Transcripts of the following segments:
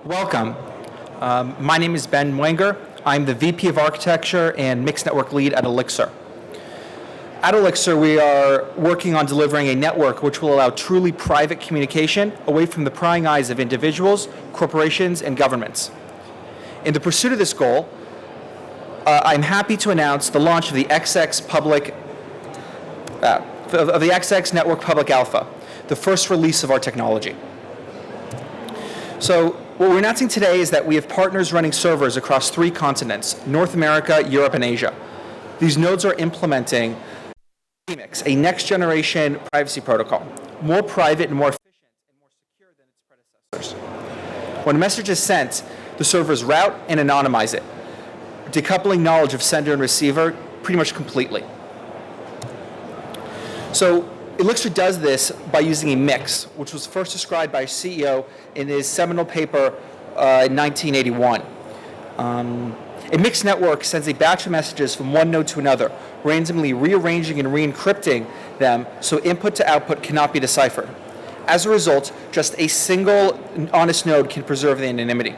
Welcome. My name is Ben Wenger. I'm the VP of Architecture and Mixed Network Lead at Elixxer. At Elixxer, we are working on delivering a network which will allow truly private communication away from the prying eyes of individuals, corporations, and governments. In the pursuit of this goal, I'm happy to announce the launch of the XX Network Public Alpha, the first release of our technology. So what we're announcing today is that we have partners running servers across 3 continents, North America, Europe, and Asia. These nodes are implementing CMIX, a next-generation privacy protocol, more private and more efficient and more secure than its predecessors. When a message is sent, the servers route and anonymize it, decoupling knowledge of sender and receiver pretty much completely. So Elixxer does this by using a mix, which was first described by a CEO in his seminal paper in 1981. A mixed network sends a batch of messages from one node to another, randomly rearranging and re-encrypting them so input to output cannot be deciphered. As a result, just a single honest node can preserve the anonymity.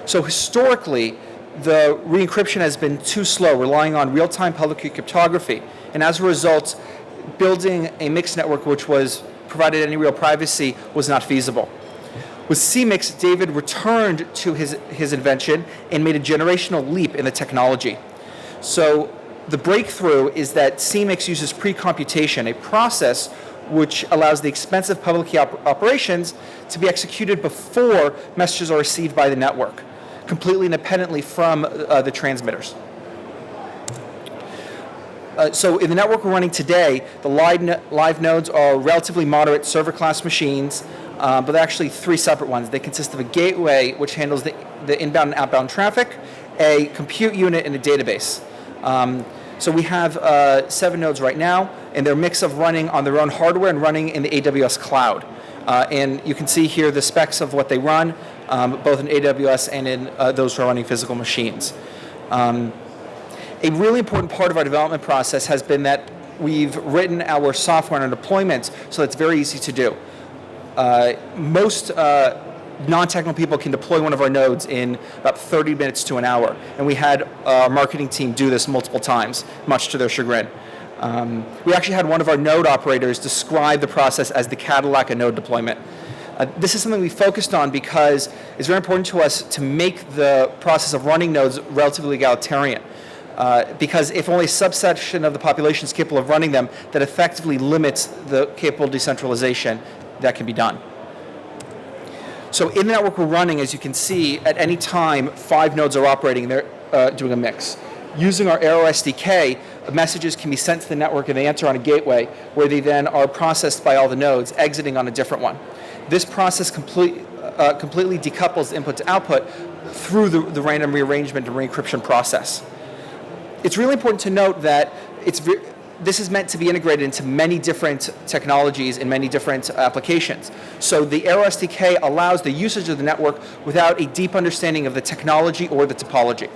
So historically, the re-encryption has been too slow, relying on real-time public key cryptography, and as a result, building a mixed network which was provided any real privacy was not feasible. With CMIX, David returned to his invention and made a generational leap in the technology. So the breakthrough is that CMIX uses pre-computation, a process which allows the expensive public key operations to be executed before messages are received by the network, completely independently from the transmitters. So in the network we're running today, the live nodes are relatively moderate server class machines, but they're actually 3 separate ones. They consist of a gateway, which handles the inbound and outbound traffic, a compute unit, and a database. So we have 7 nodes right now, and they're a mix of running on their own hardware and running in the AWS cloud. And you can see here the specs of what they run, both in AWS and in those who are running physical machines. A really important part of our development process has been that we've written our software and deployment so it's very easy to do. Most non-technical people can deploy one of our nodes in about 30 minutes to an hour, and we had our marketing team do this multiple times, much to their chagrin. We actually had one of our node operators describe the process as the Cadillac of node deployment. This is something we focused on because it's very important to us to make the process of running nodes relatively egalitarian. Because if only a subsection of the population is capable of running them, that effectively limits the capable decentralization that can be done. So in the network we're running, as you can see, at any time, 5 nodes are operating, they're doing a mix. Using our Arrow SDK, messages can be sent to the network and they enter on a gateway, where they then are processed by all the nodes, exiting on a different one. This process completely decouples input to output through the random rearrangement and re-encryption process. It's really important to note that this is meant to be integrated into many different technologies and many different applications. So the Arrow SDK allows the usage of the network without a deep understanding of the technology or the topology.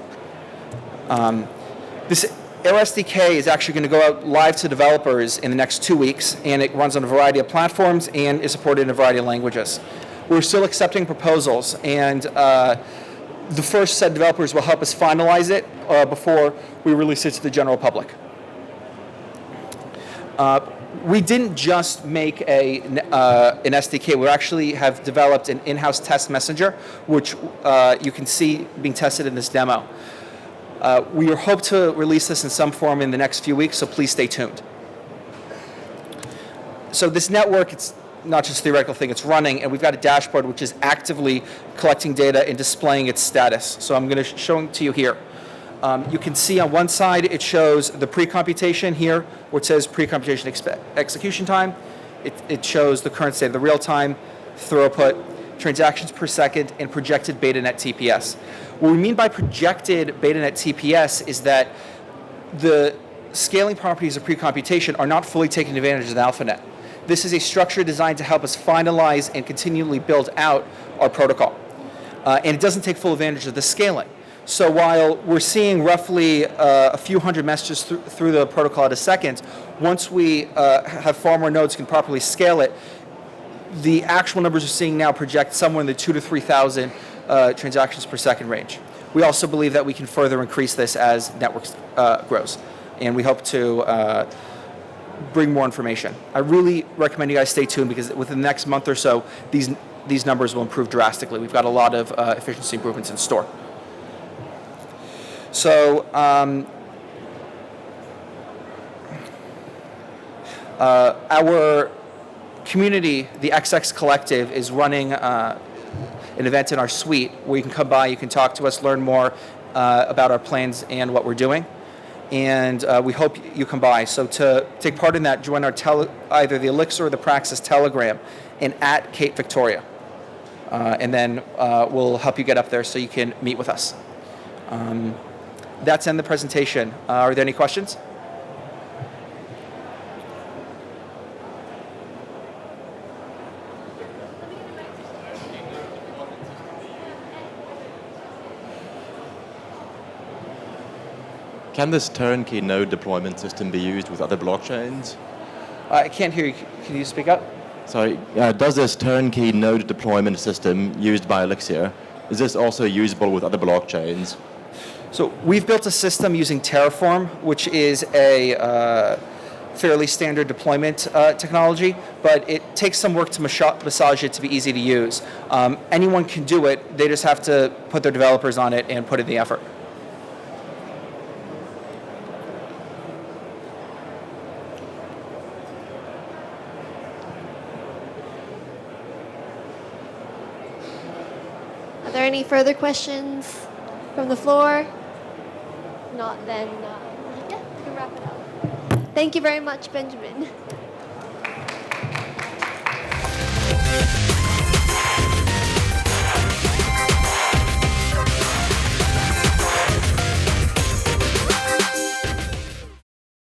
This Arrow SDK is actually going to go out live to developers in the next 2 weeks, and it runs on a variety of platforms and is supported in a variety of languages. We're still accepting proposals, and the first set of developers will help us finalize it before we release it to the general public. We didn't just make an SDK. We actually have developed an in-house test messenger, which you can see being tested in this demo. We hope to release this in some form in the next few weeks, so please stay tuned. So this network, it's not just a theoretical thing, it's running, and we've got a dashboard which is actively collecting data and displaying its status. So I'm going to show it to you here. You can see on one side it shows the pre-computation here, where it says pre-computation execution time. It shows the current state of the real-time, throughput, transactions per second, and projected beta-net TPS. What we mean by projected beta-net TPS is that the scaling properties of pre-computation are not fully taking advantage of the AlphaNet. This is a structure designed to help us finalize and continually build out our protocol. And it doesn't take full advantage of the scaling. So while we're seeing roughly a few hundred messages through the protocol at a second, once we have far more nodes can properly scale it, the actual numbers we're seeing now project somewhere in the 2,000 to 3,000 transactions per second range. We also believe that we can further increase this as networks grows, and we hope to bring more information. I really recommend you guys stay tuned because within the next month or so, these numbers will improve drastically. We've got a lot of efficiency improvements in store. So our community, the XX Collective, is running an event in our suite where you can come by, you can talk to us, learn more about our plans and what we're doing. And we hope you come by. So to take part in that, join our either the Elixxer or the Praxis Telegram and at Kate Victoria. And then we'll help you get up there so you can meet with us. That's in the presentation. Are there any questions? Can this turnkey node deployment system be used with other blockchains? I can't hear you. Can you speak up? Sorry, does this turnkey node deployment system used by Elixxer, is this also usable with other blockchains? So we've built a system using Terraform, which is a fairly standard deployment technology, but it takes some work to massage it to be easy to use. Anyone can do it. They just have to put their developers on it and put in the effort. Are there any further questions from the floor? Not then, yeah, we can wrap it up. Thank you very much, Benjamin.